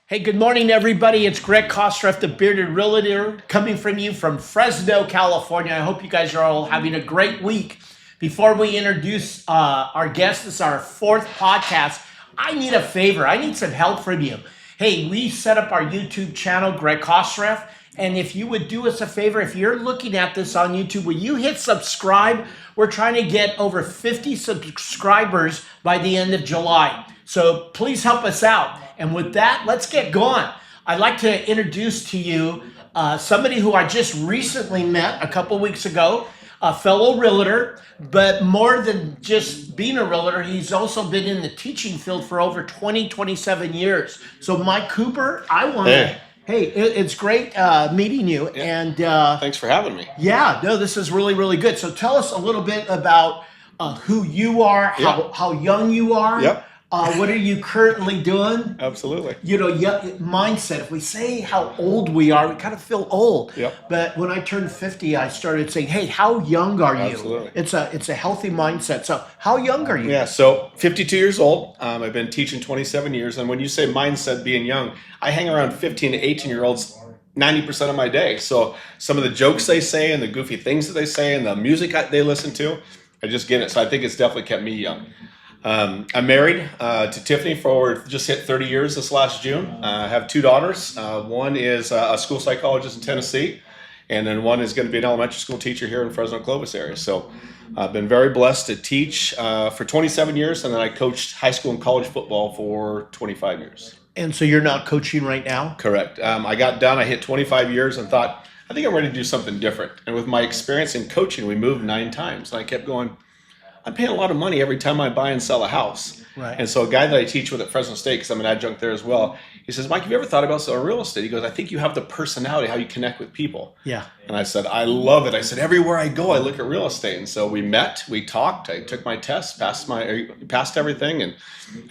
Hey, good morning, everybody. It's Greg Kostroff, the Bearded Realtor, coming from you from Fresno, California. I hope you guys are all having a great week. Before we introduce our guest, this is our fourth podcast. I need a favor. I need some help from you. Hey, we set up our YouTube channel, Greg Kostroff, and if you would do us a favor, if you're looking at this on YouTube, will you hit subscribe? We're trying to get over 50 subscribers by the end of July. So please help us out. And with that, let's get going. I'd like to introduce to you somebody who I just recently met a couple weeks ago, a fellow realtor, but more than just being a realtor, he's also been in the teaching field for over 27 years. So Mike Cooper, I want to... Hey, it's great meeting you. Yeah. And thanks for having me. yeah, no, this is really, really good. So tell us a little bit about who you are, how young you are. Yep. What are you currently doing? Absolutely. You know, mindset. If we say how old we are, we kind of feel old. Yep. But when I turned 50, I started saying, "Hey, how young are you?" Absolutely. It's a healthy mindset. So, how young are you? Yeah, so 52 years old. I've been teaching 27 years. And when you say mindset being young, I hang around 15 to 18-year-olds 90% of my day. So some of the jokes they say and the goofy things that they say and the music they listen to, I just get it. So I think it's definitely kept me young. I'm married to Tiffany for just hit 30 years this last June. I have two daughters. One is a school psychologist in Tennessee, and then one is going to be an elementary school teacher here in Fresno Clovis area. So I've been very blessed to teach for 27 years, and then I coached high school and college football for 25 years. And so you're not coaching right now? Correct. I got done. I hit 25 years and thought, I think I'm ready to do something different. And with my experience in coaching, we moved 9 times. And I kept going, I'm paying a lot of money every time I buy and sell a house. Right. And so a guy that I teach with at Fresno State, because I'm an adjunct there as well, he says, Mike, have you ever thought about selling real estate? He goes, I think you have the personality, how you connect with people. Yeah. And I said, I love it. I said, everywhere I go, I look at real estate. And so we met, we talked, I took my test, passed everything, and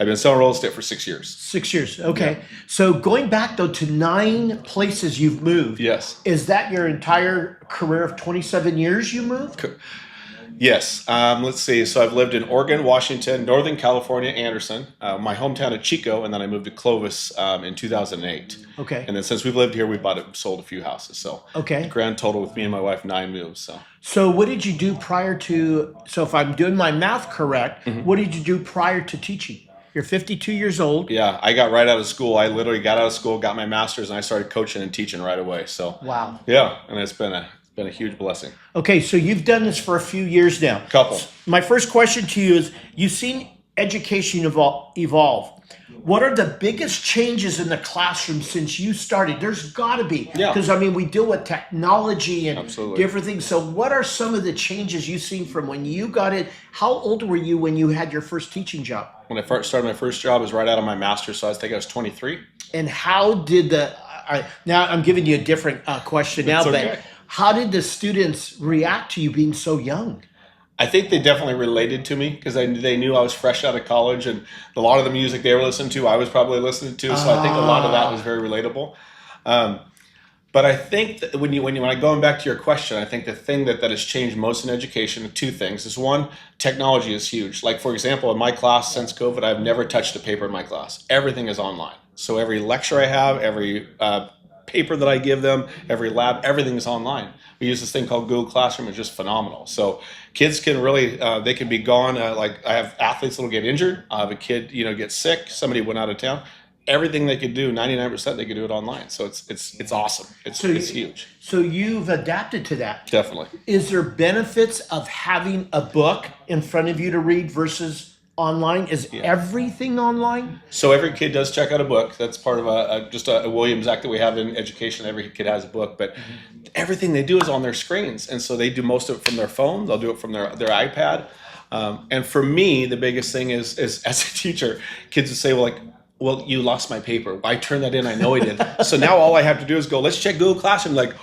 I've been selling real estate for 6 years. 6 years. Okay. Yeah. So going back though to 9 places you've moved. Yes. Is that your entire career of 27 years you moved? Yes. Let's see. So I've lived in Oregon, Washington, Northern California, Anderson, my hometown of Chico, and then I moved to Clovis in 2008. Okay. And then since we've lived here, we sold a few houses. So okay. Grand total with me and my wife, 9 moves. So what did you do prior to, so if I'm doing my math correct, what did you do prior to teaching? You're 52 years old. Yeah, I got right out of school. I literally got out of school, got my master's, and I started coaching and teaching right away. So wow. Yeah, and it's been a huge blessing. Okay, so you've done this for a few years now. Couple. My first question to you is, you've seen education evolve. What are the biggest changes in the classroom since you started? There's got to be. Yeah. Because, I mean, we deal with technology and Absolutely. different things. So what are some of the changes you've seen from when you got it? How old were you when you had your first teaching job? When I first started my first job, I was right out of my master's, so I think I was 23. And how did now I'm giving you a different question now, okay. But how did the students react to you being so young? I think they definitely related to me because they knew I was fresh out of college, and a lot of the music they were listening to, I was probably listening to. So I think a lot of that was very relatable. But I think that when I going back to your question, I think the thing that has changed most in education are 2 things. Is one, technology is huge. Like for example, in my class since COVID, I've never touched a paper in my class. Everything is online. So every lecture I have, every paper that I give them, every lab, everything is online. We use this thing called Google Classroom. It's just phenomenal. So kids can really, they can be gone. Like I have athletes that will get injured. I have a kid, get sick. Somebody went out of town. Everything they could do, 99% they could do it online. So it's awesome. It's huge. So you've adapted to that. Definitely. Is there benefits of having a book in front of you to read versus online? Is everything online? So every kid does check out a book. That's part of just a Williams Act that we have in education. Every kid has a book, but everything they do is on their screens. And so they do most of it from their phone. They'll do it from their iPad. And for me, the biggest thing is as a teacher, kids would say, well, you lost my paper. I turned that in. I know I did. So now all I have to do is go, let's check Google Classroom. Like,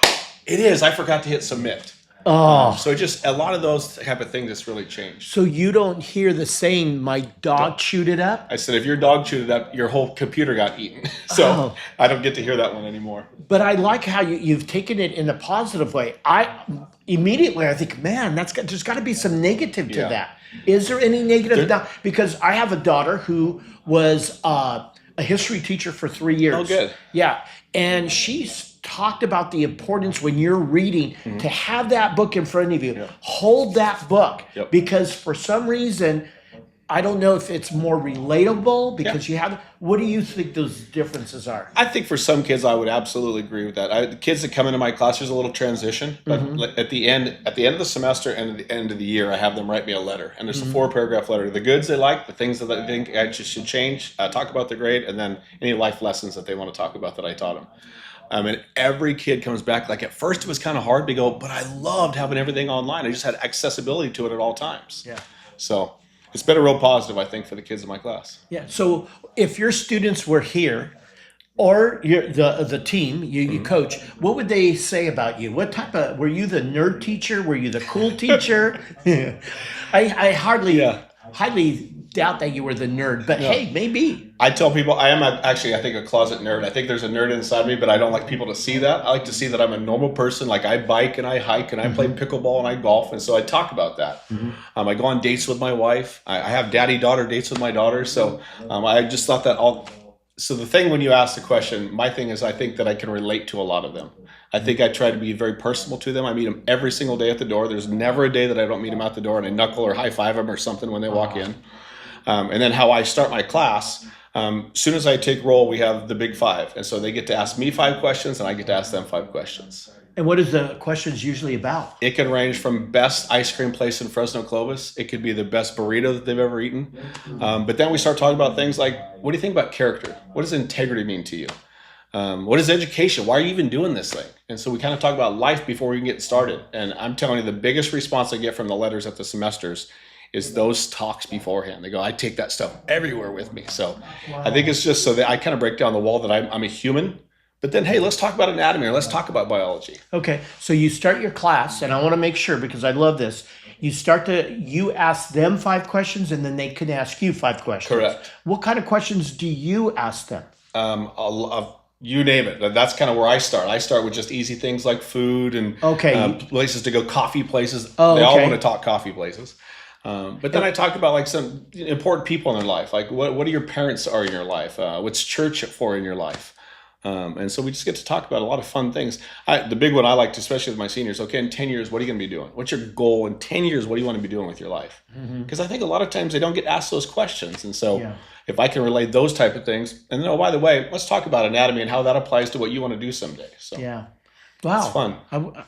it is. I forgot to hit submit. Oh. So just a lot of those type of things just really changed. So you don't hear the saying, my dog chewed it up? I said, if your dog chewed it up, your whole computer got eaten. So I don't get to hear that one anymore. But I like how you've taken it in a positive way. I think, man, there's got to be some negative to that. Is there any negative? Because I have a daughter who was a a history teacher for 3 years. Oh, good. Yeah. And she's talked about the importance when you're reading to have that book in front of you. Yep. Hold that book. Yep. Because for some reason, I don't know if it's more relatable because you have. What do you think those differences are? I think for some kids, I would absolutely agree with that. The kids that come into my class, there's a little transition, but at the end of the semester and at the end of the year, I have them write me a letter, and there's a 4-paragraph letter: the goods they like, the things that they think I should change, talk about the grade, and then any life lessons that they want to talk about that I taught them. And every kid comes back. Like at first, it was kind of hard to go, but I loved having everything online. I just had accessibility to it at all times. Yeah. So it's been a real positive, I think, for the kids in my class. Yeah. So if your students were here, or the team you coach, what would they say about you? What type of, were you the nerd teacher? Were you the cool teacher? I highly doubt that you were the nerd, but hey, maybe. I tell people I am actually, I think, a closet nerd. I think there's a nerd inside me, but I don't like people to see that. I like to see that I'm a normal person. Like I bike and I hike and I play pickleball and I golf. And so I talk about that. I go on dates with my wife. I have daddy-daughter dates with my daughter. So I just thought that all. So the thing when you ask the question, my thing is I think that I can relate to a lot of them. I think I try to be very personal to them. I meet them every single day at the door. There's never a day that I don't meet them at the door and I knuckle or high five them or something when they walk in. And then how I start my class, soon as I take roll, we have the big 5. And so they get to ask me 5 questions and I get to ask them 5 questions. And what is the questions usually about? It can range from best ice cream place in Fresno, Clovis. It could be the best burrito that they've ever eaten. But then we start talking about things like, what do you think about character? What does integrity mean to you? What is education? Why are you even doing this thing? And so we kind of talk about life before we can get started. And I'm telling you, the biggest response I get from the letters at the semesters is those talks beforehand. They go, I take that stuff everywhere with me. So I think it's just so that I kind of break down the wall that I'm a human. But then, hey, let's talk about anatomy or let's talk about biology. Okay, so you start your class, and I want to make sure, because I love this, you ask them 5 questions, and then they can ask you 5 questions. Correct. What kind of questions do you ask them? You name it. That's kind of where I start. I start with just easy things like food and places to go, coffee places. They all want to talk coffee places. But then I talk about like some important people in their life. Like what are your parents are in your life? What's church for in your life? And so we just get to talk about a lot of fun things. The big one I like to, especially with my seniors, okay, in 10 years, what are you going to be doing? What's your goal in 10 years? What do you want to be doing with your life? Because I think a lot of times they don't get asked those questions. And so if I can relate those type of things, and then, oh, by the way, let's talk about anatomy and how that applies to what you want to do someday. So wow. It's fun.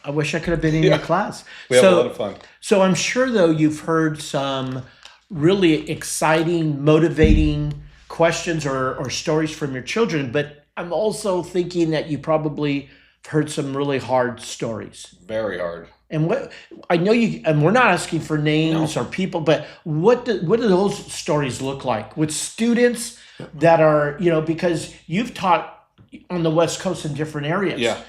I wish I could have been in your class. We have a lot of fun. So I'm sure, though, you've heard some really exciting, motivating questions or stories from your children, but I'm also thinking that you probably heard some really hard stories. Very hard. And what I know and we're not asking for names or people, but what do those stories look like with students that are, because you've taught on the West Coast in different areas. Yeah.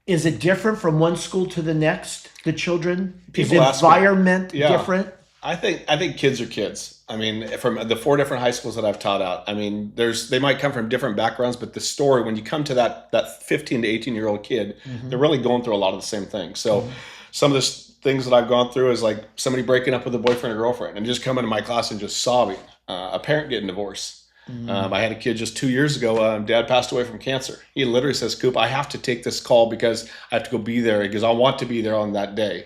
Is it different from one school to the next? The children, People is the environment different? I think kids are kids. I mean, from the 4 different high schools that I've taught at, I mean, they might come from different backgrounds, but the story, when you come to that 15 to 18-year-old kid, they're really going through a lot of the same things. So some of the things that I've gone through is like somebody breaking up with a boyfriend or girlfriend and just coming to my class and just sobbing. A parent getting divorced. I had a kid just 2 years ago. Dad passed away from cancer. He literally says, Coop, I have to take this call because I have to go be there because I want to be there on that day.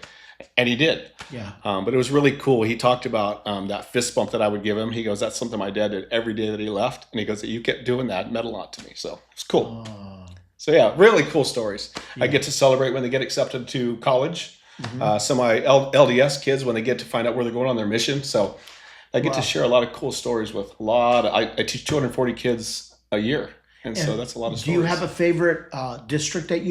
And he did. Yeah. But it was really cool. He talked about that fist bump that I would give him. He goes, that's something my dad did every day that he left. And he goes, you kept doing that. It meant a lot to me. So it's cool. So yeah, really cool stories. I get to celebrate when they get accepted to college. Some of my LDS kids, when they get to find out where they're going on their mission. So I get to share a lot of cool stories with a lot of, I teach 240 kids a year. And so that's a lot of stories. Do you have a favorite district that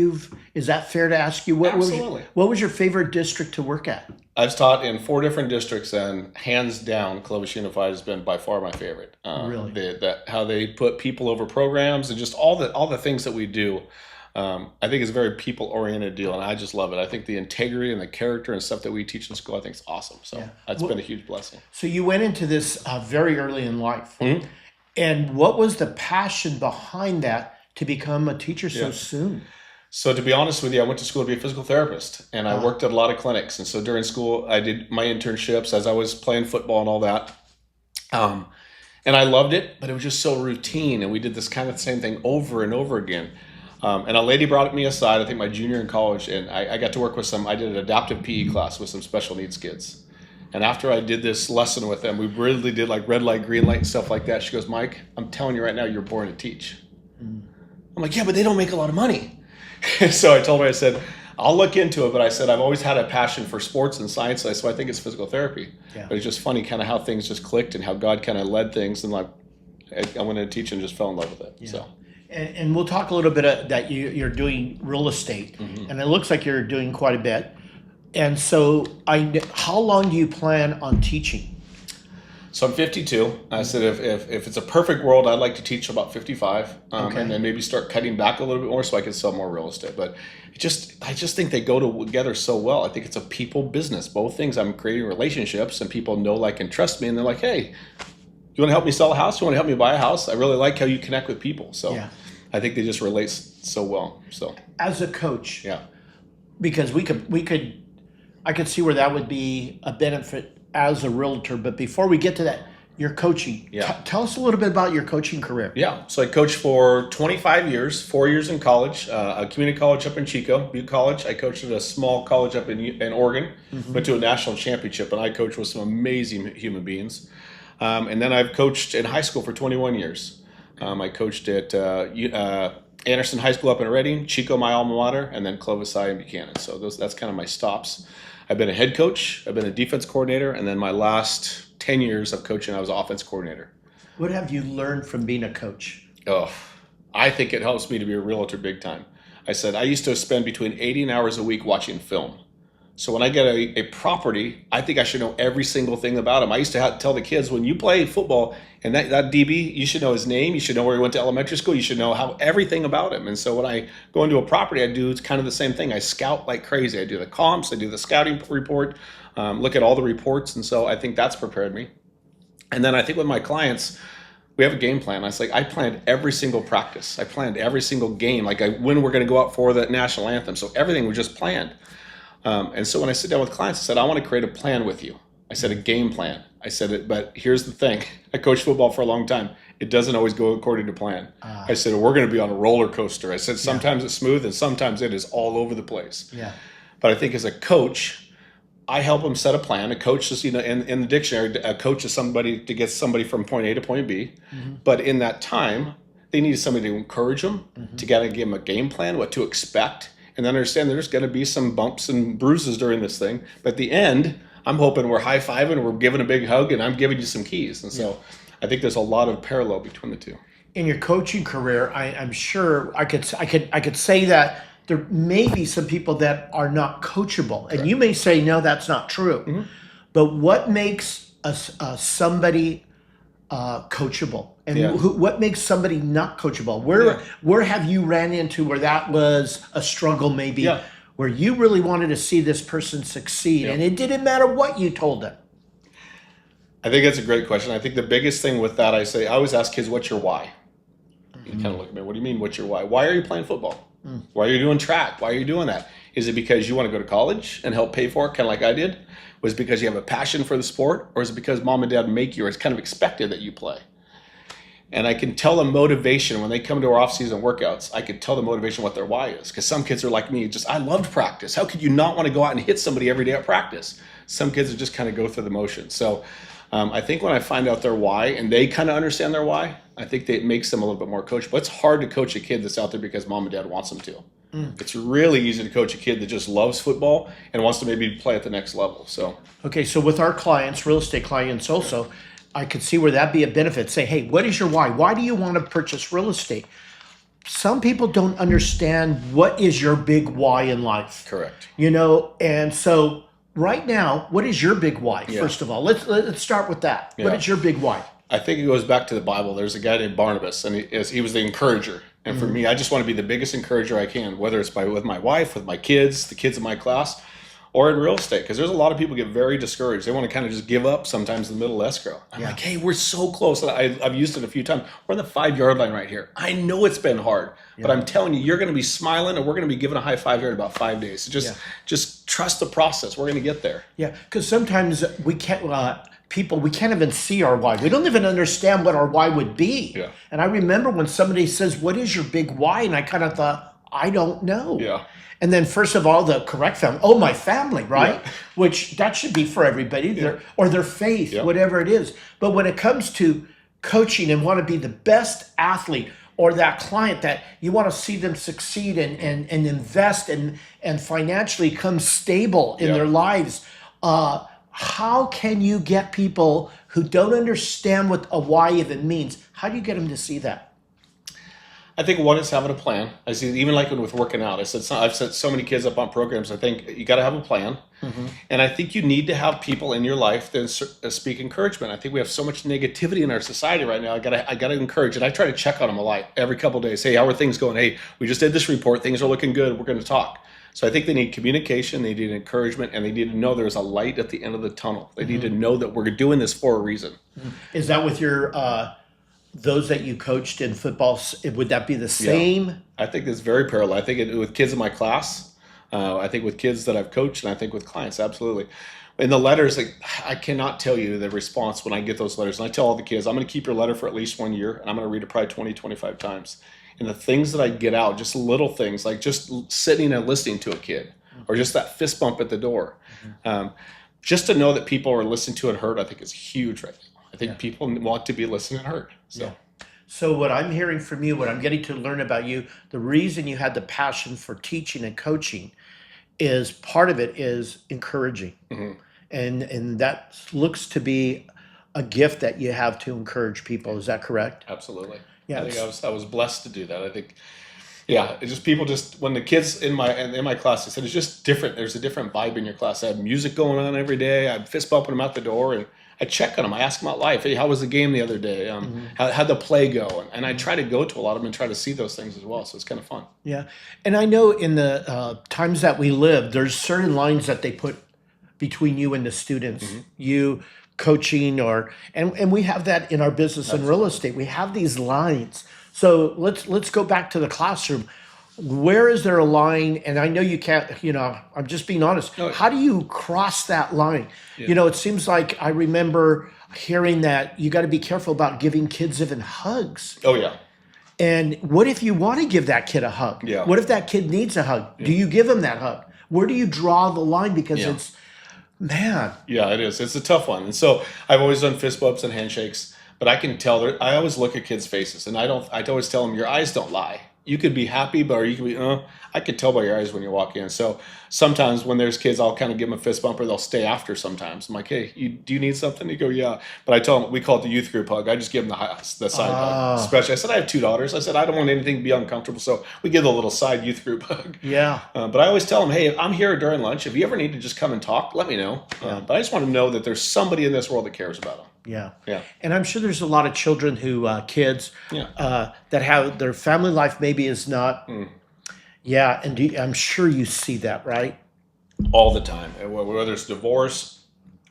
is that fair to ask you? Absolutely. What was your favorite district to work at? I've taught in 4 different districts, and hands down, Clovis Unified has been by far my favorite. Really? How they put people over programs and just all the things that we do. I think it's a very people-oriented deal, and I just love it. I think the integrity and the character and stuff that we teach in school, I think is awesome. So that's been a huge blessing. So you went into this very early in life. And what was the passion behind that to become a teacher so soon? So to be honest with you, I went to school to be a physical therapist, and I worked at a lot of clinics. And so during school, I did my internships as I was playing football and all that. And And I loved it, but it was just so routine. And we did this kind of same thing over and over again. And a lady brought me aside, I think my junior in college, and I got to work with I did an adaptive PE class with some special needs kids. And after I did this lesson with them, we really did like red light, green light, and stuff like that. She goes, Mike, I'm telling you right now, you're born to teach. I'm like, yeah, but they don't make a lot of money. So I told her, I said, I'll look into it, but I said, I've always had a passion for sports and science, so I think it's physical therapy. Yeah. But it's just funny kind of how things just clicked and how God kind of led things, and like I went to teach and just fell in love with it. Yeah. So. And we'll talk a little bit that you're doing real estate, and it looks like you're doing quite a bit. And so, how long do you plan on teaching? So I'm 52. I said if it's a perfect world, I'd like to teach about 55, Okay. and then maybe start cutting back a little bit more so I can sell more real estate. But I just think they go together so well. I think it's a people business. Both things. I'm creating relationships, and people know, like, and trust me, and they're like, hey, you want to help me sell a house? You want to help me buy a house? I really like how you connect with people. So Yeah. I think they just relate so well. So As a coach, yeah. because I could see where that would be a benefit as a realtor. But before we get to that, your coaching. Yeah. Tell us a little bit about your coaching career. Yeah, so I coached for 25 years, 4 years in college, a community college up in Chico, Butte College. I coached at a small college up in Oregon, went to a national championship, and I coached with some amazing human beings. And then I've coached in high school for 21 years. I coached at Anderson High School up in Reading, Chico, my alma mater, and then Clovis High in Buchanan. So that's kind of my stops. I've been a head coach, I've been a defense coordinator, and then my last 10 years of coaching, I was offense coordinator. What have you learned from being a coach? Oh, I think it helps me to be a realtor big time. I said I used to spend between 80 hours a week watching film. So when I get a property, I think I should know every single thing about him. I used to tell the kids, when you play football, and that DB, you should know his name, you should know where he went to elementary school, you should know everything about him. And so when I go into a property, I do kind of the same thing. I scout like crazy. I do the comps, I do the scouting report, look at all the reports. And so I think that's prepared me. And then I think with my clients, we have a game plan. I planned every single practice. I planned every single game, when we're going to go out for the national anthem. So everything was just planned. And so when I sit down with clients, I said, I want to create a plan with you. I said, a game plan. I said, but here's the thing. I coached football for a long time. It doesn't always go according to plan. I said, we're going to be on a roller coaster. I said, sometimes it's smooth and sometimes it is all over the place. Yeah. But I think as a coach, I help them set a plan. A coach is, in the dictionary, a coach is somebody to get somebody from point A to point B. But in that time, they need somebody to encourage them, to give them a game plan, what to expect, and then understand there's going to be some bumps and bruises during this thing. But at the end, I'm hoping we're high-fiving, we're giving a big hug, and I'm giving you some keys. And so I think there's a lot of parallel between the two. In your coaching career, I'm sure I could say that there may be some people that are not coachable, and you may say, no, that's not true. But what makes somebody coachable, and what makes somebody not coachable? Where have you ran into where that was a struggle, maybe, where you really wanted to see this person succeed, and it didn't matter what you told them? I think that's a great question. I think the biggest thing with that, I always ask kids, what's your why? You kind of look at me, what do you mean, what's your why? Why are you playing football? Why are you doing track? Why are you doing that? Is it because you want to go to college and help pay for it, kind of like I did? Was it because you have a passion for the sport? Or is it because mom and dad make you, or it's kind of expected that you play? And I can tell them motivation when they come to our off-season workouts. I can tell the motivation what their why is. Because some kids are like me, I loved practice. How could you not want to go out and hit somebody every day at practice? Some kids just kind of go through the motions. So I think when I find out their why and they kind of understand their why, I think that it makes them a little bit more coachable. It's hard to coach a kid that's out there because mom and dad wants them to. It's really easy to coach a kid that just loves football and wants to maybe play at the next level. So okay, so with our clients, real estate clients also, I could see where that'd be a benefit. Say, hey, what is your why? Why do you want to purchase real estate? Some people don't understand what is your big why in life. correct. And so right now, what is your big why? First of all, let's start with that. What is your big why? I think it goes back to the Bible. There's a guy named Barnabas, and he was the encourager. And for me, I just want to be the biggest encourager I can, whether it's with my wife, with my kids, the kids in my class, or in real estate. Because there's a lot of people get very discouraged. They want to kind of just give up sometimes in the middle of escrow. I'm like, hey, we're so close. I've used it a few times. We're on the 5-yard line right here. I know it's been hard, but I'm telling you, you're going to be smiling, and we're going to be giving a high 5 yard in about 5 days. So just trust the process. We're going to get there. Yeah, because sometimes we can't. people, we can't even see our why. We don't even understand what our why would be. Yeah. And I remember when somebody says, what is your big why? And I kind of thought, I don't know. Yeah. And then first of all, the correct family, oh, my family, right? Yeah. Which that should be for everybody, or their faith, Yeah. whatever it is. But when it comes to coaching and want to be the best athlete, or that client that you want to see them succeed and invest and financially come stable in Yeah. their lives, how can you get people who don't understand what a why even means? How do you get them to see that? I think one is having a plan. I see, even like with working out, I've set so many kids up on programs. I think you got to have a plan, and I think you need to have people in your life that speak encouragement. I think we have so much negativity in our society right now. I gotta encourage, and I try to check on them a lot every couple of days. Hey, how are things going? Hey, we just did this report. Things are looking good. We're going to talk. So I think they need communication, they need encouragement, and they need to know there's a light at the end of the tunnel. They need to know that we're doing this for a reason. Is that with your those that you coached in football? Would that be the same? Yeah. I think it's very parallel. I think with kids in my class, I think with kids that I've coached, and I think with clients, absolutely. In the letters, I cannot tell you the response when I get those letters. And I tell all the kids, I'm going to keep your letter for at least 1 year, and I'm going to read it probably 20, 25 times. And the things that I get out, just little things, like just sitting and listening to a kid, or just that fist bump at the door. Just to know that people are listened to and heard, I think is huge right now. I think people want to be listened and heard. So. Yeah. So what I'm hearing from you, what I'm getting to learn about you, the reason you had the passion for teaching and coaching is part of it is encouraging. And that looks to be a gift that you have to encourage people. Is that correct? Absolutely. Yeah. I think I was blessed to do that. I think, it's just people when the kids in my class, they said it's just different. There's a different vibe in your class. I had music going on every day. I'd fist bumping them out the door, and I check on them. I ask them about life. Hey, how was the game the other day? How'd the play go? And I try to go to a lot of them and try to see those things as well. So it's kind of fun. Yeah. And I know in the times that we live, there's certain lines that they put between you and the students. You coaching and we have that in our business and real estate. We have these lines. So let's go back to the classroom. Where is there a line? And I know you can't, I'm just being honest. No. How do you cross that line? It seems like I remember hearing that you got to be careful about giving kids even hugs. Oh, yeah. And what if you want to give that kid a hug? Yeah. What if that kid needs a hug? Do you give him that hug? Where do you draw the line? Because it's, man. Yeah, it is. It's a tough one. And so I've always done fist bumps and handshakes, but I can tell I always look at kids' faces, and I always tell them, your eyes don't lie. You could be happy, or you could be, I could tell by your eyes when you walk in. So sometimes when there's kids, I'll kind of give them a fist bump, or they'll stay after sometimes. I'm like, hey, do you need something? You go, yeah. But I tell them, we call it the youth group hug. I just give them the side hug. Especially, I said, I have 2 daughters. I said, I don't want anything to be uncomfortable. So we give a little side youth group hug. Yeah. But I always tell them, hey, I'm here during lunch. If you ever need to just come and talk, let me know. But I just want to know that there's somebody in this world that cares about them. Yeah. Yeah. And I'm sure there's a lot of children kids that have their family life maybe is not. Yeah. And I'm sure you see that, right? All the time. Whether it's divorce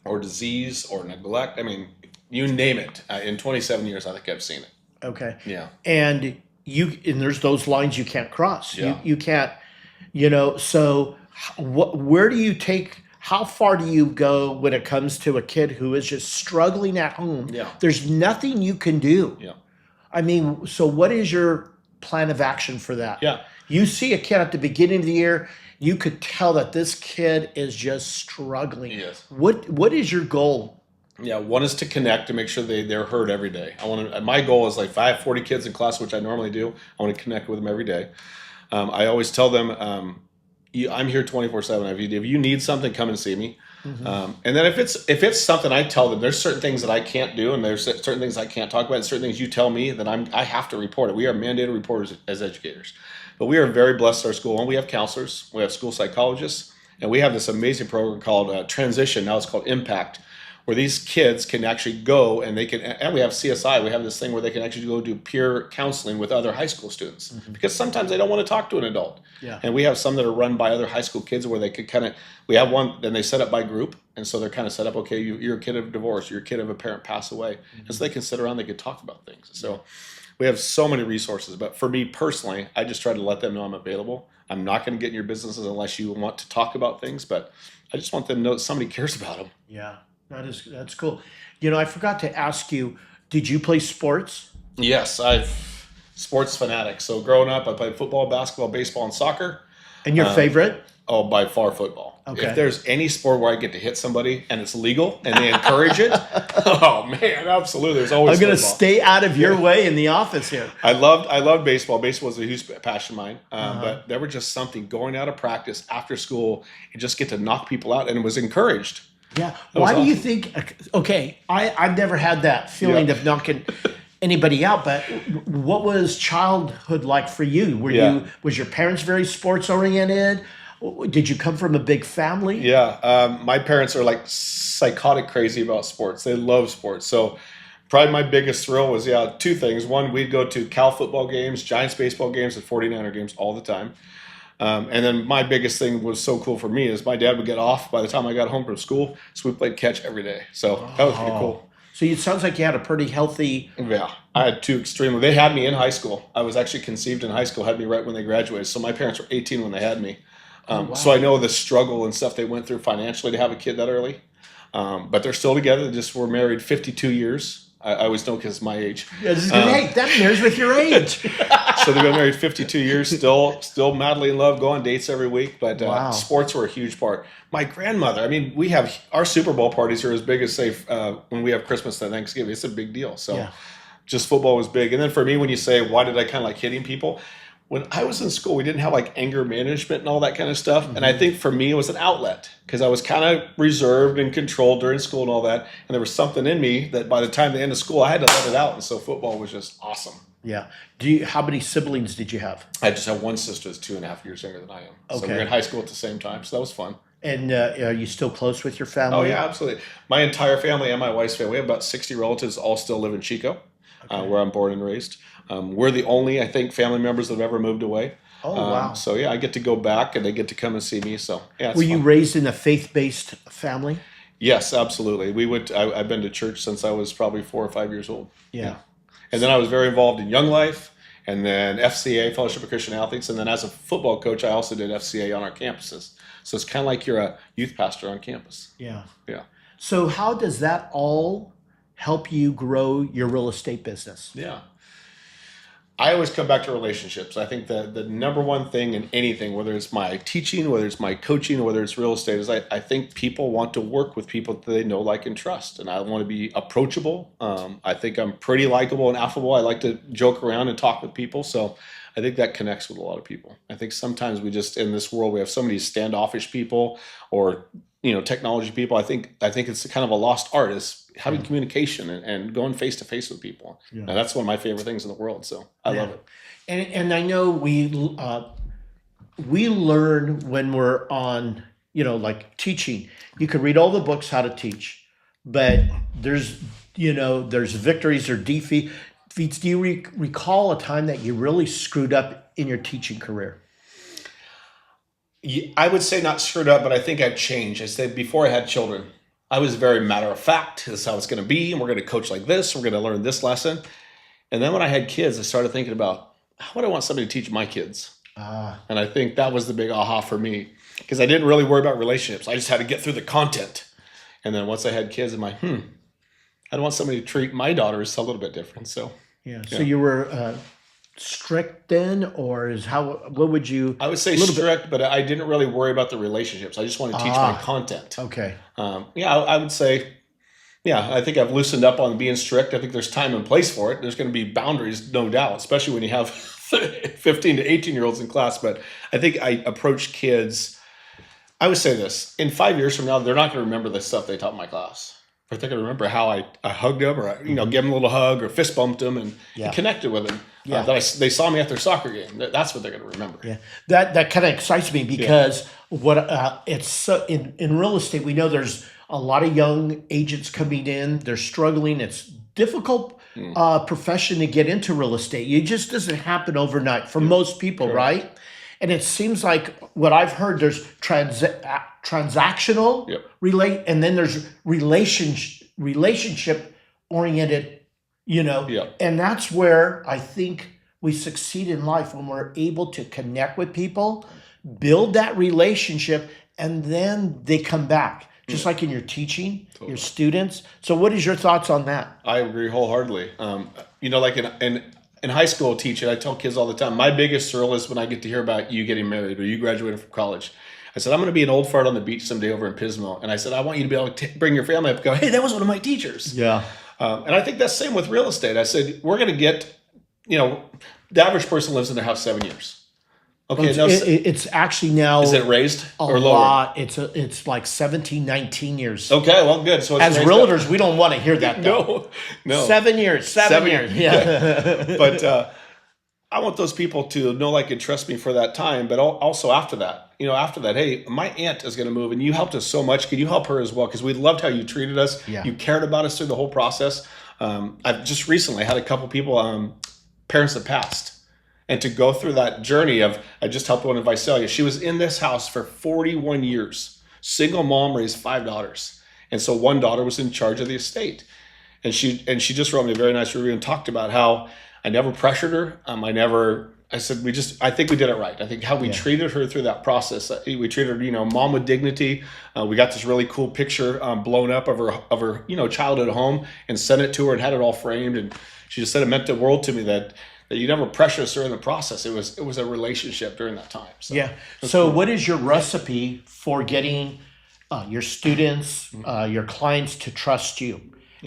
or disease or neglect. I mean, you name it. In 27 years, I think I've seen it. Okay. Yeah. And there's those lines you can't cross. Yeah. You can't, so where do you take, how far do you go when it comes to a kid who is just struggling at home? Yeah. There's nothing you can do. Yeah. I mean, so what is your plan of action for that? Yeah. You see a kid at the beginning of the year, you could tell that this kid is just struggling. Yes. What is your goal? Yeah, one is to connect to make sure they're heard every day. My goal is, like, if I have 40 kids in class, which I normally do, I want to connect with them every day. I always tell them, I'm here 24/7. If you need something, come and see me. And then if it's something, I tell them there's certain things that I can't do, and there's certain things I can't talk about, and certain things you tell me that I have to report it. We are mandated reporters as educators, but we are very blessed at our school, and we have counselors, we have school psychologists, and we have this amazing program called Transition. Now it's called Impact, where these kids can actually go and we have CSI. We have this thing where they can actually go do peer counseling with other high school students, because sometimes they don't want to talk to an adult. Yeah. And we have some that are run by other high school kids where they could we have one, then they set up by group. And so they're kind of set up, okay, you're a kid of divorce, you're a kid of a parent pass away. And so they can sit around, they can talk about things. So we have so many resources, but for me personally, I just try to let them know I'm available. I'm not going to get in your businesses unless you want to talk about things, but I just want them to know that somebody cares about them. Yeah. That's cool. You know, I forgot to ask you, did you play sports? Yes, I've sports fanatic. So growing up, I played football, basketball, baseball, and soccer. And your Um, favorite? oh, by far football. If Okay. there's any sport where I get to hit somebody and it's legal and they encourage it, oh man, absolutely. There's I'm always gonna football. stay out of your way in the office here. I loved baseball. Baseball was a huge passion of mine. Uh-huh. But there was just something going out of practice after school and just get to knock people out, and it was encouraged. Yeah. That was Why do you awesome. think? Okay, I've never had that feeling Yeah. of knocking anybody out. But what was childhood like for you? Yeah. Was your parents very sports oriented? Did you come from a big family? Yeah, my parents are like psychotic crazy about sports. They love sports. So probably my biggest thrill was, yeah, two things. One, we'd go to Cal football games, Giants baseball games, and 49er games all the time. And then my biggest thing was so cool for me is my dad would get off by the time I got home from school. So we played catch every day. So that was pretty cool. So it sounds like you had a pretty healthy. Yeah, I had two extremely. They had me in high school. I was actually conceived in high school, had me right when they graduated. So my parents were 18 when they had me. So I know the struggle and stuff they went through financially to have a kid that early. But they're still together. They just were married 52 years. I always know because it's my age. Yeah, hey, that mirrors with your age. So they've been married 52 years, still madly in love, go on dates every week. But Wow. sports were a huge part. My grandmother, I mean, we have our Super Bowl parties are as big as, say, when we have Christmas and Thanksgiving. It's a big deal. So Yeah. just football was big. And then for me, when you say, why did I kind of like hitting people? When I was in school, we didn't have like anger management and all that kind of stuff. And I think for me, it was an outlet because I was kind of reserved and controlled during school and all that. And there was something in me that by the time the end of school, I had to let it out. And so football was just awesome. Yeah. How many siblings did you have? I just have one sister that's 2.5 years younger than I am. So we Okay. were in high school at the same time. So that was fun. And are you still close with your family? Oh, yeah, absolutely. My entire family and my wife's family, we have about 60 relatives, all still live in Chico, where I'm born and raised. We're the only, I think, family members that have ever moved away. Oh, wow. So yeah, I get to go back and they get to come and see me. So yeah, it's Were you fun. raised in a faith-based family? Yes, absolutely. I've been to church since I was probably 4 or 5 years old. Yeah. And then I was very involved in Young Life and then FCA, Fellowship of Christian Athletes. And then as a football coach, I also did FCA on our campuses. So it's kind of like you're a youth pastor on campus. Yeah. Yeah. So how does that all help you grow your real estate business? Yeah. I always come back to relationships. I think that the number one thing in anything, whether it's my teaching, whether it's my coaching, whether it's real estate, is I think people want to work with people that they know, like, and trust. And I want to be approachable. I think I'm pretty likable and affable. I like to joke around and talk with people. So I think that connects with a lot of people. I think sometimes we just, in this world, we have so many standoffish people or, technology people. I think it's kind of a lost art is having communication and going face to face with people. Yeah. And that's one of my favorite things in the world. So I love it. And I know we learn when we're on, like teaching. You can read all the books how to teach, but there's victories or defeats. Do you recall a time that you really screwed up in your teaching career? I would say not screwed up, but I think I've changed. I said before I had children, I was very matter of fact. This is how it's going to be, and we're going to coach like this. We're going to learn this lesson. And then when I had kids, I started thinking about how would I want somebody to teach my kids? And I think that was the big aha for me because I didn't really worry about relationships. I just had to get through the content. And then once I had kids, I'm like, I'd want somebody to treat my daughters a little bit different. So Yeah. So you were strict then, or what would you? I would say strict, but I didn't really worry about the relationships. I just wanted to teach my content. Okay. I would say, I think I've loosened up on being strict. I think there's time and place for it. There's going to be boundaries, no doubt, especially when you have 15 to 18-year-olds in class. But I think I approach kids, I would say this, in 5 years from now, they're not going to remember the stuff they taught in my class. But they're going to remember how I hugged them or, give them a little hug or fist bumped them and connected with them. Yeah. They saw me at their soccer game. That's what they're going to remember. Yeah, that kind of excites me because it's so in real estate. We know there's a lot of young agents coming in. They're struggling. It's difficult profession to get into real estate. It just doesn't happen overnight for most people, right? And it seems like what I've heard, there's transactional and then there's relationship oriented. And that's where I think we succeed in life when we're able to connect with people, build that relationship, and then they come back. just like in your teaching, Totally. your students. So what is your thoughts on that? I agree wholeheartedly. Like in high school teaching, I tell kids all the time, my biggest thrill is when I get to hear about you getting married or you graduating from college. I said, I'm going to be an old fart on the beach someday over in Pismo. And I said, I want you to be able to bring your family up and go, hey, that was one of my teachers. Yeah. And I think that's the same with real estate. I said, we're going to get, the average person lives in their house 7 years. Okay. It's actually now. Is it raised or lower? Lot. It's like 17, 19 years. Okay, well, good. So as realtors, we don't want to hear that. No. 7 years. 7 years. Yeah. But I want those people to know, like, and trust me for that time. But also after that, hey, my aunt is going to move, and you helped us so much. Can you help her as well? Because we loved how you treated us. Yeah. You cared about us through the whole process. I've just recently had a couple people, parents that passed. And to go through that journey of, I just helped one in Visalia. She was in this house for 41 years. Single mom, raised 5 daughters. And so one daughter was in charge of the estate. And she just wrote me a very nice review and talked about how I never pressured her. I said, I think we did it right. I think how we treated her through that process. We treated her, mom with dignity. We got this really cool picture blown up of her, childhood home and sent it to her and had it all framed. And she just said it meant the world to me that you never pressured her in the process. It was a relationship during that time. So, yeah. So cool. What is your recipe for getting your students, your clients to trust you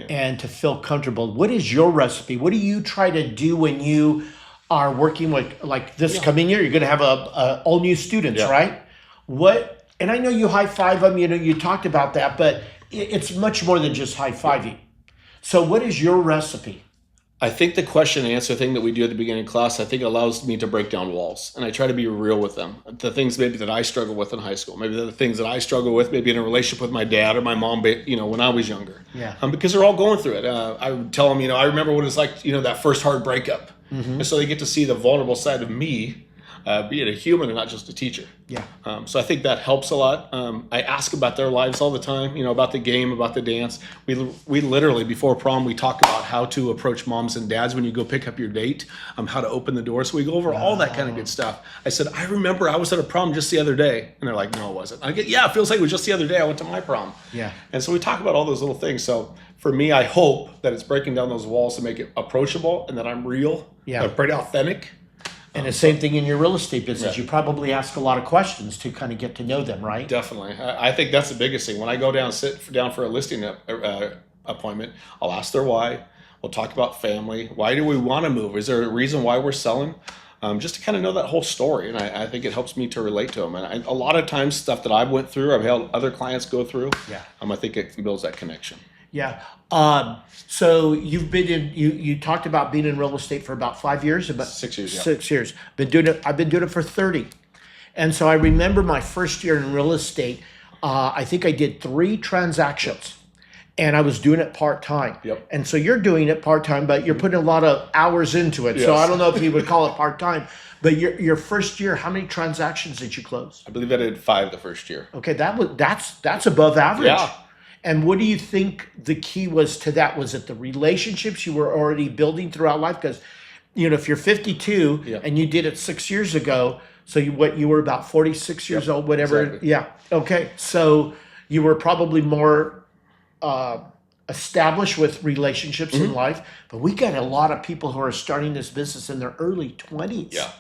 and to feel comfortable? What is your recipe? What do you try to do when you are working with, like this coming year, you're going to have all new students, right? And I know you high five them, you talked about that, but it's much more than just high fiving. So what is your recipe? I think the question and answer thing that we do at the beginning of class, I think it allows me to break down walls. And I try to be real with them. The things maybe that I struggle with in high school, maybe the things that I struggle with, maybe in a relationship with my dad or my mom, when I was younger. Yeah. Because they're all going through it. I would tell them, I remember what it's like, that first hard breakup. Mm-hmm. And so they get to see the vulnerable side of me, being a human and not just a teacher. Yeah. So I think that helps a lot. I ask about their lives all the time, about the game, about the dance. We literally, before prom, we talk about how to approach moms and dads when you go pick up your date, how to open the door. So we go over all that kind of good stuff. I said, I remember I was at a prom just the other day. And they're like, no, it wasn't. I get, it feels like it was just the other day I went to my prom. Yeah. And so we talk about all those little things. So for me, I hope that it's breaking down those walls to make it approachable and that I'm real, pretty authentic. And the same thing in your real estate business. You probably ask a lot of questions to kind of get to know them, right? Definitely. I think that's the biggest thing. When I go down, sit down for a listing appointment, I'll ask their why. We'll talk about family. Why do we want to move? Is there a reason why we're selling? Just to kind of know that whole story. And I think it helps me to relate to them. And a lot of times stuff that I've went through, I've helped other clients go through. Yeah. I think it builds that connection. Yeah. So you've been you talked about being in real estate for about 5 years, about 6 years. Yeah. 6 years. I've been doing it for 30. And so I remember my first year in real estate, I think I did 3 transactions and I was doing it part-time. Yep. And so you're doing it part-time, but you're putting a lot of hours into it. Yes. So I don't know if you would call it part-time, but your first year, how many transactions did you close? I believe I did 5 the first year. Okay. That's above average. Yeah. And what do you think the key was to that? Was it the relationships you were already building throughout life? Because, if you're 52 and you did it 6 years ago, so you were about 46 years old, whatever. Exactly. Yeah. Okay. So you were probably more established with relationships in life. But we got a lot of people who are starting this business in their early 20s. Yeah.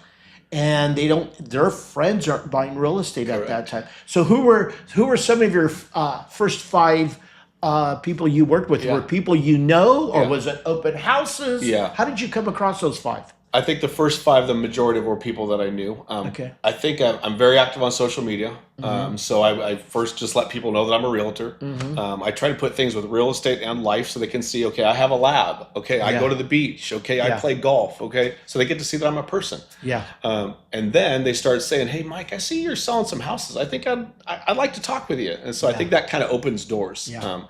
And their friends aren't buying real estate at that time. So who were some of your first 5 people you worked with? Were people or was it open houses? Yeah. How did you come across those 5? I think the first 5, the majority were people that I knew. Okay. I think I'm very active on social media. So I first just let people know that I'm a realtor. I try to put things with real estate and life so they can see, okay, I have a lab. Okay, I go to the beach. Okay, I play golf. Okay, so they get to see that I'm a person. Yeah. And then they start saying, hey, Mike, I see you're selling some houses. I think I'd like to talk with you. And so I think that kind of opens doors. Yeah.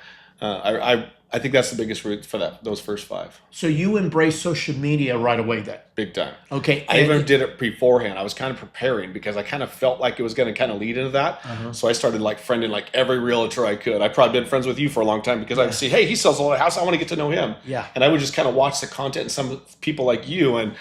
I think that's the biggest route for those first 5. So you embraced social media right away then? Big time. Okay. I even did it beforehand. I was kind of preparing because I kind of felt like it was going to kind of lead into that. So I started friending every realtor I could. I've probably been friends with you for a long time because I'd see, hey, he sells a lot of house. I want to get to know him. Yeah. And I would just kind of watch the content and some people like you and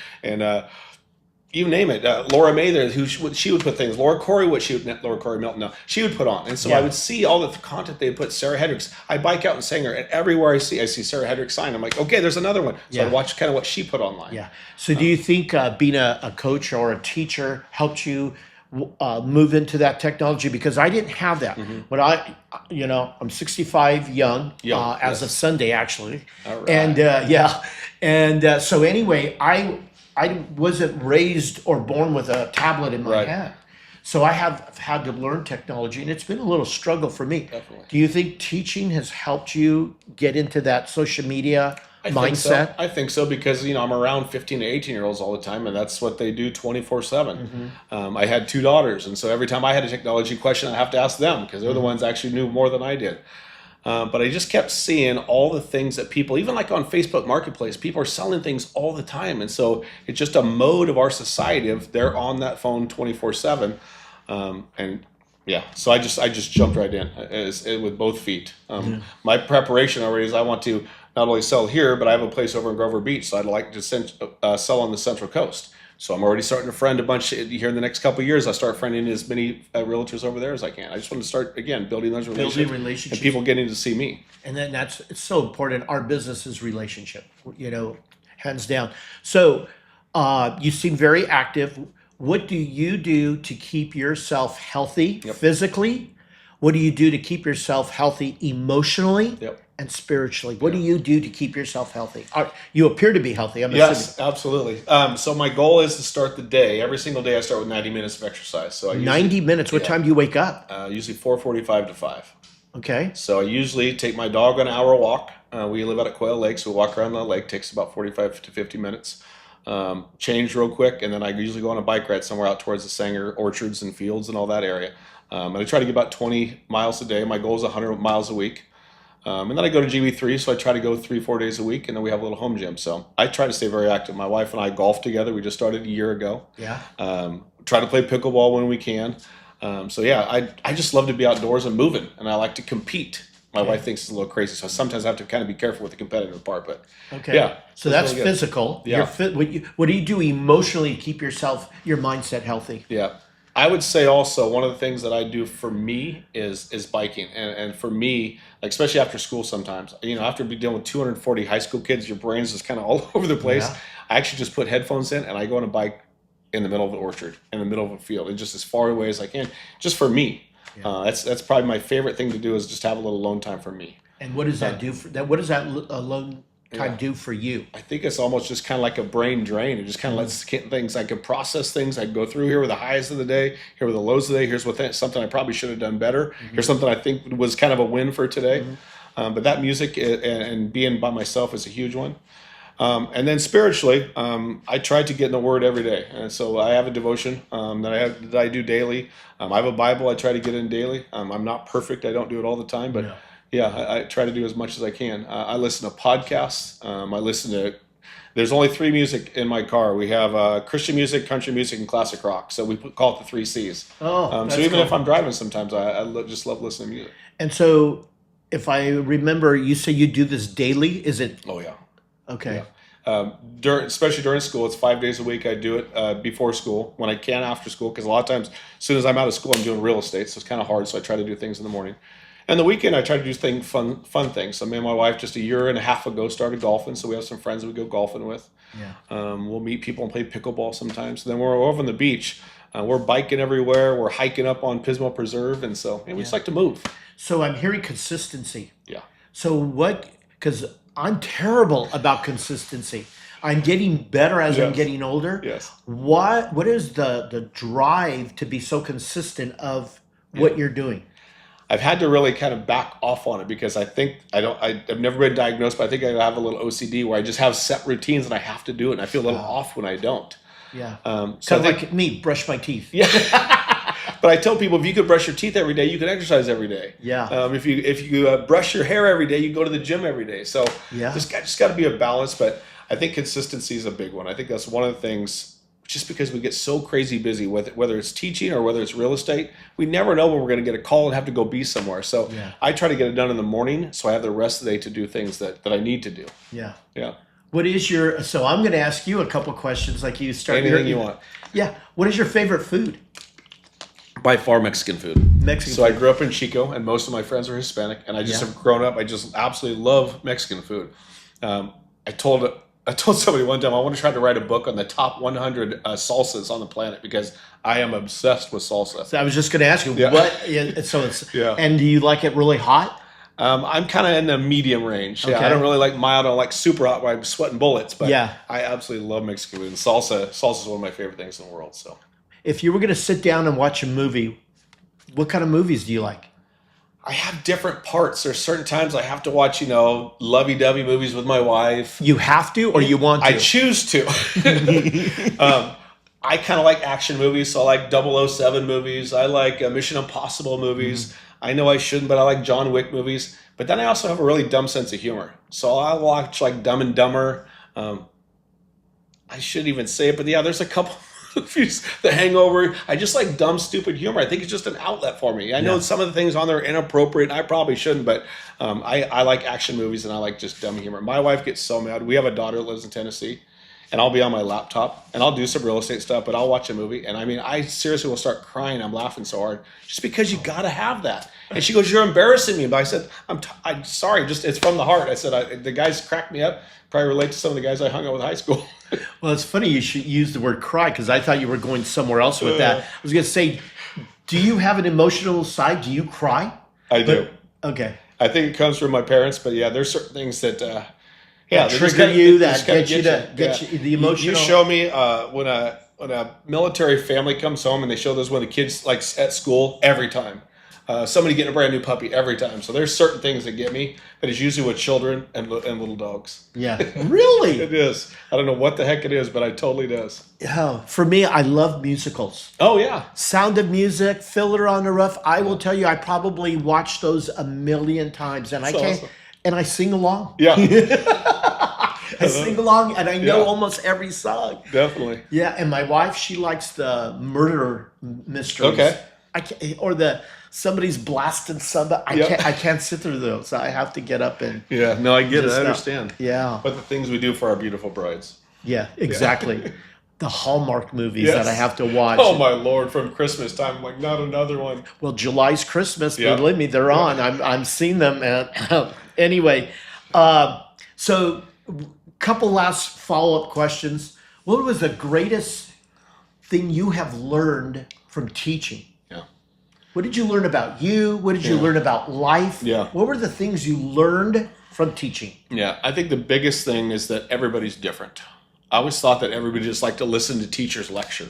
you name it. Laura Mather, she would put things. Laura Corey Laura Corey Milton, no, she would put on. And so I would see all the content they put. Sarah Hedrick's. I bike out and sang her, and everywhere I see Sarah Hedrick's sign. I'm like, okay, there's another one. So I watch kind of what she put online. Yeah. So do you think being a coach or a teacher helped you move into that technology? Because I didn't have that. When I'm 65 young, as of Sunday, actually. All right. And so anyway, I wasn't raised or born with a tablet in my hand. So I have had to learn technology, and it's been a little struggle for me. Definitely. Do you think teaching has helped you get into that social media mindset? I think so because, I'm around 15 to 18-year-olds all the time, and that's what they do 24/7. I had 2 daughters, and so every time I had a technology question, I have to ask them because they're the ones that actually knew more than I did. But I just kept seeing all the things that people, even like on Facebook Marketplace, people are selling things all the time. And so it's just a mode of our society if they're on that phone 24/7. So I just jumped right in with both feet. My preparation already is I want to not only sell here, but I have a place over in Grover Beach, so I'd like to sell on the Central Coast. So I'm already starting to friend a bunch here in the next couple of years. I start friending as many realtors over there as I can. I just want to start again building those relationships and people getting to see me. And then it's so important. Our business is relationship, hands down. So you seem very active. What do you do to keep yourself healthy physically? What do you do to keep yourself healthy emotionally? And spiritually? What do you do to keep yourself healthy? You appear to be healthy. I'm assuming. Yes, absolutely. So my goal is to start the day. Every single day I start with 90 minutes of exercise. So 90 minutes? What time do you wake up? Usually 4:45 to 5. Okay. So I usually take my dog on an hour walk. We live out at Quail Lake, so we walk around the lake. Takes about 45 to 50 minutes. Change real quick, and then I usually go on a bike ride somewhere out towards the Sanger orchards and fields and all that area. And I try to get about 20 miles a day. My goal is 100 miles a week. And then I go to GB3, so I try to go 3-4 days a week, and then we have a little home gym. So I try to stay very active. My wife and I golf together. We just started a year ago. Try to play pickleball when we can. I just love to be outdoors and moving, and I like to compete. My wife thinks it's a little crazy, so sometimes I have to kind of be careful with the competitive part. But so that's really physical. Yeah. What do you do emotionally to keep your mindset healthy? Yeah. I would say also one of the things that I do for me is biking, and for me, like especially after school sometimes, after dealing with 240 high school kids, your brain's just kind of all over the place. I actually just put headphones in and I go on a bike in the middle of the orchard, in the middle of a field, and just as far away as I can, just for me. That's probably my favorite thing to do is just have a little alone time for me. And what does that do for that? What does that alone time do for you? I think it's almost just kind of like a brain drain. It just kind of lets things, I can process things. I can go through here with the highs of the day, here with the lows of the day. Here's something I probably should have done better. Here's something I think was kind of a win for today. But that music and being by myself is a huge one. And then spiritually, I try to get in the Word every day. And so I have a devotion that I do daily. I have a Bible I try to get in daily. I'm not perfect. I don't do it all the time, but I try to do as much as I can. I listen to podcasts. There's only 3 music in my car. We have Christian music, country music, and classic rock. So we call it the 3 C's. So even if I'm driving sometimes, I just love listening to music. And so if I remember, you say you do this daily. Is it? Oh, yeah. Okay. Yeah. Especially during school, it's 5 days a week. I do it before school, when I can after school, because a lot of times, as soon as I'm out of school, I'm doing real estate, so it's kind of hard. So I try to do things in the morning, and the weekend I try to do fun things. So me and my wife just a year and a half ago started golfing. So we have some friends that we go golfing with. We'll meet people and play pickleball sometimes. Then we're over on the beach. We're biking everywhere. We're hiking up on Pismo Preserve, and so we just like to move. So I'm hearing consistency. Yeah. So what? Because I'm terrible about consistency. I'm getting better as I'm getting older. Yes. What is the drive to be so consistent of what you're doing? I've had to really kind of back off on it because I think I've never been diagnosed, but I think I have a little OCD where I just have set routines and I have to do it, and I feel a little off when I don't. Yeah. So like me, brush my teeth. Yeah. But I tell people, if you could brush your teeth every day, you can exercise every day. Yeah. If you brush your hair every day, you go to the gym every day. So just got to be a balance. But I think consistency is a big one. I think that's one of the things. Just because we get so crazy busy with it, whether it's teaching or whether it's real estate, we never know when we're going to get a call and have to go be somewhere. So I try to get it done in the morning, so I have the rest of the day to do things that I need to do. Yeah. Yeah. What is your, so I'm going to ask you a couple questions like you start. Anything you want. Yeah. What is your favorite food? By far, Mexican food. Mexican So I food. grew up in Chico, and most of my friends are Hispanic, and I just Yeah. have grown up. I just absolutely love Mexican food. I told somebody one time I want to try to write a book on the top 100 salsas on the planet because I am obsessed with salsa. So I was just going to ask you Yeah. what, so it's, Yeah. and do you like it really hot? I'm kind of in the medium range. Yeah, Okay. I don't really like mild. I don't like super hot where I'm sweating bullets. But Yeah. I absolutely love Mexican food. And salsa is one of my favorite things in the world. So If you were going to sit down and watch a movie, what kind of movies do you like? I have different parts. There's certain times I have to watch, lovey-dovey movies with my wife. You have to, or you want to? I choose to. I kind of like action movies, so I like 007 movies. I like Mission Impossible movies. I know I shouldn't, but I like John Wick movies. But then I also have a really dumb sense of humor. So I watch like Dumb and Dumber. I shouldn't even say it, but yeah, there's a couple movies. The Hangover. I just like dumb, stupid humor. I think it's just an outlet for me. I know Yeah. some of the things on there are inappropriate. I probably shouldn't, but I like action movies and I like just dumb humor. My wife gets so mad. We have a daughter that lives in Tennessee. And I'll be on my laptop and I'll do some real estate stuff, but I'll watch a movie. And I mean, I seriously will start crying. I'm laughing so hard just because you got to have that. And she goes, "You're embarrassing me." But I said, I'm sorry. Just it's from the heart. I said, the guys cracked me up. Probably relate to some of the guys I hung out with in high school. Well, it's funny you should use the word cry because I thought you were going somewhere else with that. I was going to say, do you have an emotional side? Do you cry? I do. Okay. I think it comes from my parents, but yeah, there's certain things that, That they just trigger kinda- you, they that just kinda get you to get you the emotional. You show me when a military family comes home and they show those when the kids like at school every time. Somebody getting a brand new puppy every time. So there's certain things that get me, but it's usually with children and little dogs. Yeah. Really? It is. I don't know what the heck it is, but it totally does. Oh, for me, I love musicals. Oh yeah. Sound of Music, Fiddler on the Roof. I will tell you, I probably watched those a million times, and I That's can't. awesome. And I sing along. Yeah. I sing along, and I know Yeah. almost every song. Definitely. Yeah, and my wife, she likes the murder mysteries. Okay. I can't, or the somebody's blasting somebody. Yep. I can't sit through those. I have to get up and Yeah. No, I get it. just I not- understand. Yeah, But the things we do for our beautiful brides. yeah, exactly. The Hallmark movies Yes. that I have to watch. Oh my Lord! From Christmas time, I'm like, not another one. Well, July's Christmas. Yeah. Believe me, they're on. I'm seeing them. And anyway, so couple last follow up questions. What was the greatest thing you have learned from teaching? Yeah. What did you learn about you? What did you Yeah. learn about life? Yeah. What were the things you learned from teaching? Yeah, I think the biggest thing is that everybody's different. I always thought that everybody just liked to listen to teachers lecture.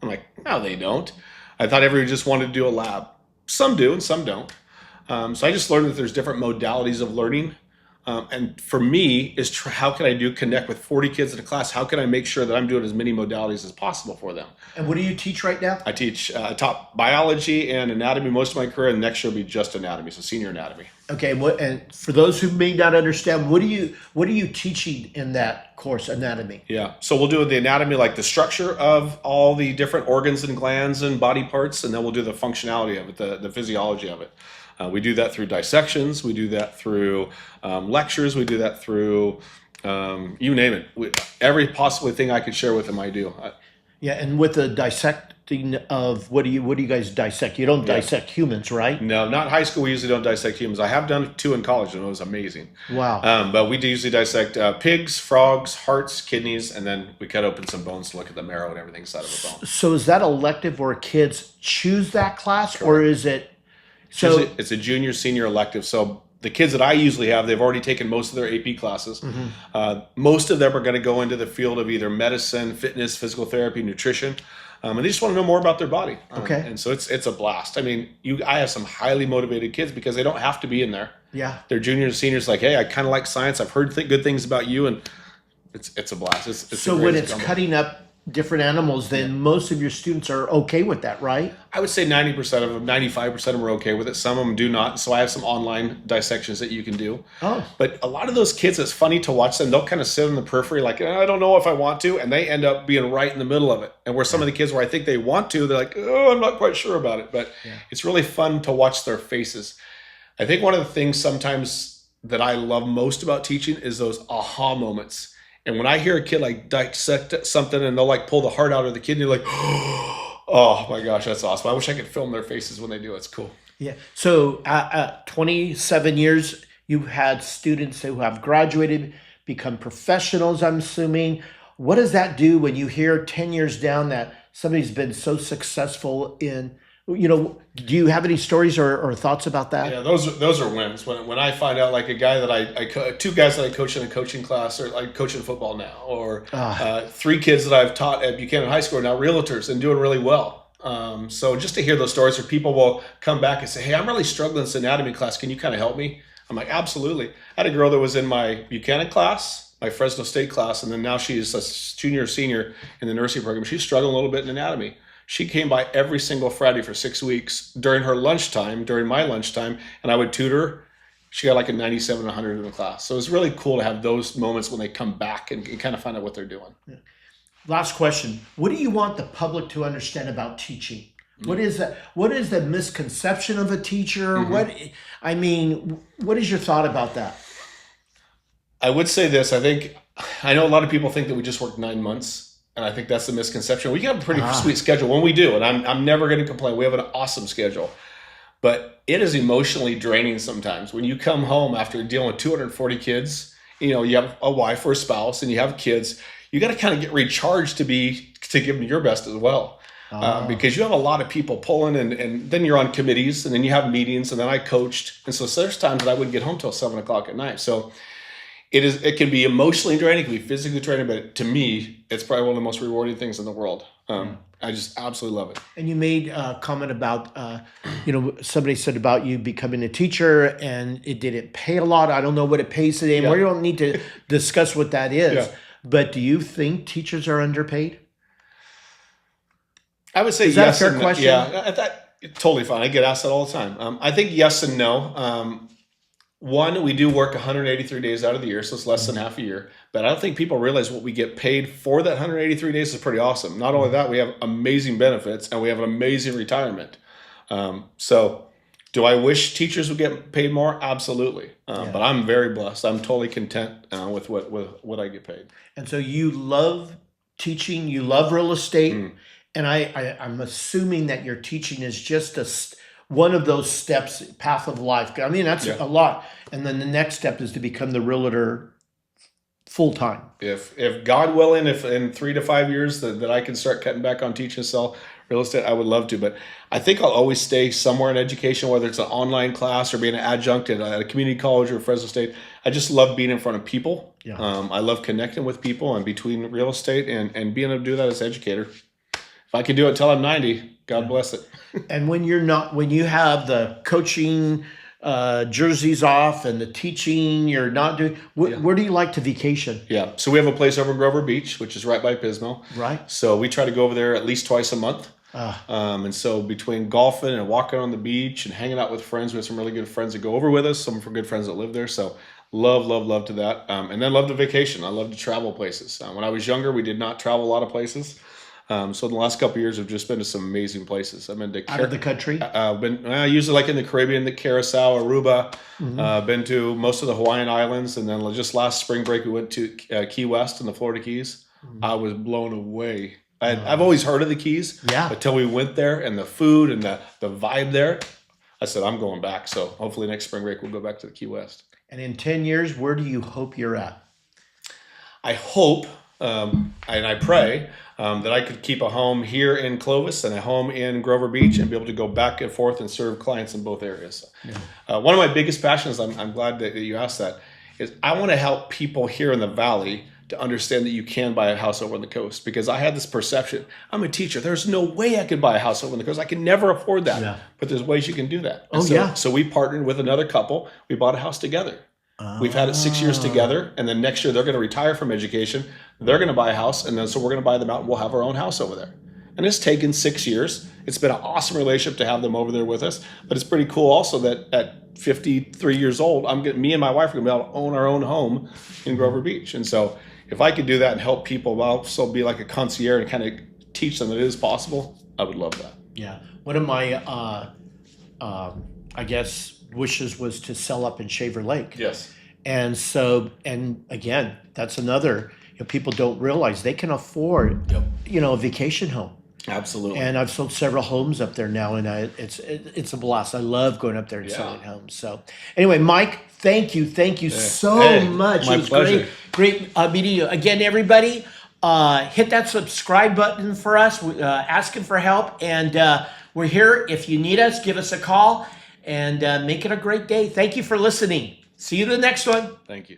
I'm like, no, they don't. I thought everybody just wanted to do a lab. Some do and some don't. So I just learned that there's different modalities of learning. And for me, is how can I connect with 40 kids in a class? How can I make sure that I'm doing as many modalities as possible for them? And what do you teach right now? I teach taught biology and anatomy most of my career, and next year will be just anatomy, so senior anatomy. Okay, and for those who may not understand, what are you teaching in that course, anatomy? Yeah, so we'll do the anatomy, like the structure of all the different organs and glands and body parts, and then we'll do the functionality of it, the physiology of it. We do that through dissections. We do that through lectures. We do that through you name it. Every possible thing I could share with them, I do. Yeah, and with the dissecting of what do you guys dissect? You don't dissect humans, right? No, not in high school. We usually don't dissect humans. I have done 2 in college, and it was amazing. Wow. But we do usually dissect pigs, frogs, hearts, kidneys, and then we cut open some bones to look at the marrow and everything inside of a bone. So is that elective where kids choose that class, or is it? So Usually it's a junior, senior elective. So the kids that I usually have, they've already taken most of their AP classes. Most of them are going to go into the field of either medicine, fitness, physical therapy, nutrition. And they just want to know more about their body. Okay. And so it's a blast. I mean, I have some highly motivated kids because they don't have to be in there. yeah. They're juniors and seniors like, hey, I kind of like science. I've heard good things about you. And it's a blast. It's So a when great it's combo. cutting up different animals, then most of your students are okay with that, right? I would say 90% of them, 95% of them are okay with it. Some of them do not. So I have some online dissections that you can do. Oh. But a lot of those kids, it's funny to watch them. They'll kind of sit in the periphery like, I don't know if I want to. And they end up being right in the middle of it. And where some of the kids where I think they want to, they're like, oh, I'm not quite sure about it. But it's really fun to watch their faces. I think one of the things sometimes that I love most about teaching is those aha moments. And when I hear a kid like dissect something and they'll like pull the heart out of the kid, and you're like, oh my gosh, that's awesome. I wish I could film their faces when they do it. It's cool. Yeah. So at 27 years, you've had students who have graduated, become professionals, I'm assuming. What does that do when you hear 10 years down that somebody's been so successful in, do you have any stories or thoughts about that? Yeah, those are wins. When I find out like a guy that two guys that I coach in a coaching class, or like coaching football now, or three kids that I've taught at Buchanan High School are now realtors and doing really well. So just to hear those stories where people will come back and say, hey, I'm really struggling in this anatomy class. Can you kind of help me? I'm like, absolutely. I had a girl that was in my Buchanan class, my Fresno State class, and then now she's a junior or senior in the nursing program. She's struggling a little bit in anatomy. She came by every single Friday for 6 weeks during her lunchtime, during my lunchtime, and I would tutor her. She got like a 97, 100 in the class. So it's really cool to have those moments when they come back and kind of find out what they're doing. Last question. What do you want the public to understand about teaching? What is that? What is the misconception of a teacher? What is your thought about that? I would say this. I know a lot of people think that we just work 9 months, and I think that's the misconception. We have a pretty sweet schedule when we do, and I'm never going to complain. We have an awesome schedule, but it is emotionally draining sometimes when you come home after dealing with 240 kids. You have a wife or a spouse, and you have kids. You got to kind of get recharged to give them your best as well. Because you have a lot of people pulling, and then you're on committees, and then you have meetings, and then I coached. And so there's times that I wouldn't get home till 7:00 at night. So it can be emotionally draining, it can be physically draining, but to me, it's probably one of the most rewarding things in the world. I just absolutely love it. And you made a comment about, somebody said about you becoming a teacher and it didn't pay a lot. I don't know what it pays today, and we don't need to discuss what that is. Yeah. But do you think teachers are underpaid? I would say yes. Is that a fair question? Yeah, totally fine. I get asked that all the time. I think yes and no. One, we do work 183 days out of the year, so it's less than half a year. But I don't think people realize what we get paid for that 183 days is pretty awesome. Not only that, we have amazing benefits and we have an amazing retirement. So do I wish teachers would get paid more? Absolutely. But I'm very blessed. I'm totally content with what I get paid. And so you love teaching, you love real estate, and I'm assuming that your teaching is just one of those steps, path of life. I mean, that's a lot. And then the next step is to become the realtor full time. If God willing, if in 3 to 5 years that I can start cutting back on teaching and sell real estate, I would love to. But I think I'll always stay somewhere in education, whether it's an online class or being an adjunct at a community college or Fresno State. I just love being in front of people. Yeah. I love connecting with people and between real estate and being able to do that as an educator. If I can do it till I'm 90, God bless it. And when you have the coaching jerseys off and the teaching, you're not doing, where do you like to vacation? Yeah. So we have a place over in Grover Beach, which is right by Pismo. Right. So we try to go over there at least twice a month. And so between golfing and walking on the beach and hanging out with friends, we have some really good friends that go over with us, some good friends that live there. So love to that. And then love to vacation. I love to travel places. When I was younger, we did not travel a lot of places. So in the last couple of years, I've just been to some amazing places. I've been to out of the country. Usually like in the Caribbean, the Curacao, Aruba. Been to most of the Hawaiian Islands, and then just last spring break we went to Key West and the Florida Keys. I was blown away. I've always heard of the Keys, until we went there and the food and the vibe there. I said I'm going back. So hopefully next spring break we'll go back to the Key West. And in 10 years, where do you hope you're at? I hope and I pray that I could keep a home here in Clovis and a home in Grover Beach and be able to go back and forth and serve clients in both areas. One of my biggest passions, I'm glad that you asked that, is I want to help people here in the Valley to understand that you can buy a house over on the coast, because I had this perception. I'm a teacher. There's no way I could buy a house over on the coast. I can never afford that. Yeah. But there's ways you can do that. So we partnered with another couple. We bought a house together. We've had it 6 years together, and then next year they're going to retire from education. They're going to buy a house, and then so we're going to buy them out, and we'll have our own house over there. And it's taken 6 years. It's been an awesome relationship to have them over there with us. But it's pretty cool also that at 53 years old, me and my wife are going to be able to own our own home in Grover Beach. And so if I could do that and help people, I'll also be like a concierge and kind of teach them that it is possible, I would love that. Yeah. One of my, wishes was to sell up in Shaver Lake. Yes. And so, and again, that's another, people don't realize they can afford, Yep. a vacation home. Absolutely. And I've sold several homes up there now, and it's a blast. I love going up there and selling homes. So anyway, Mike, thank you so much. My It was pleasure. great meeting you again, everybody. Hit that subscribe button for us. Asking for help, and we're here. If you need us, give us a call, and make it a great day. Thank you for listening. See you the next one. Thank you.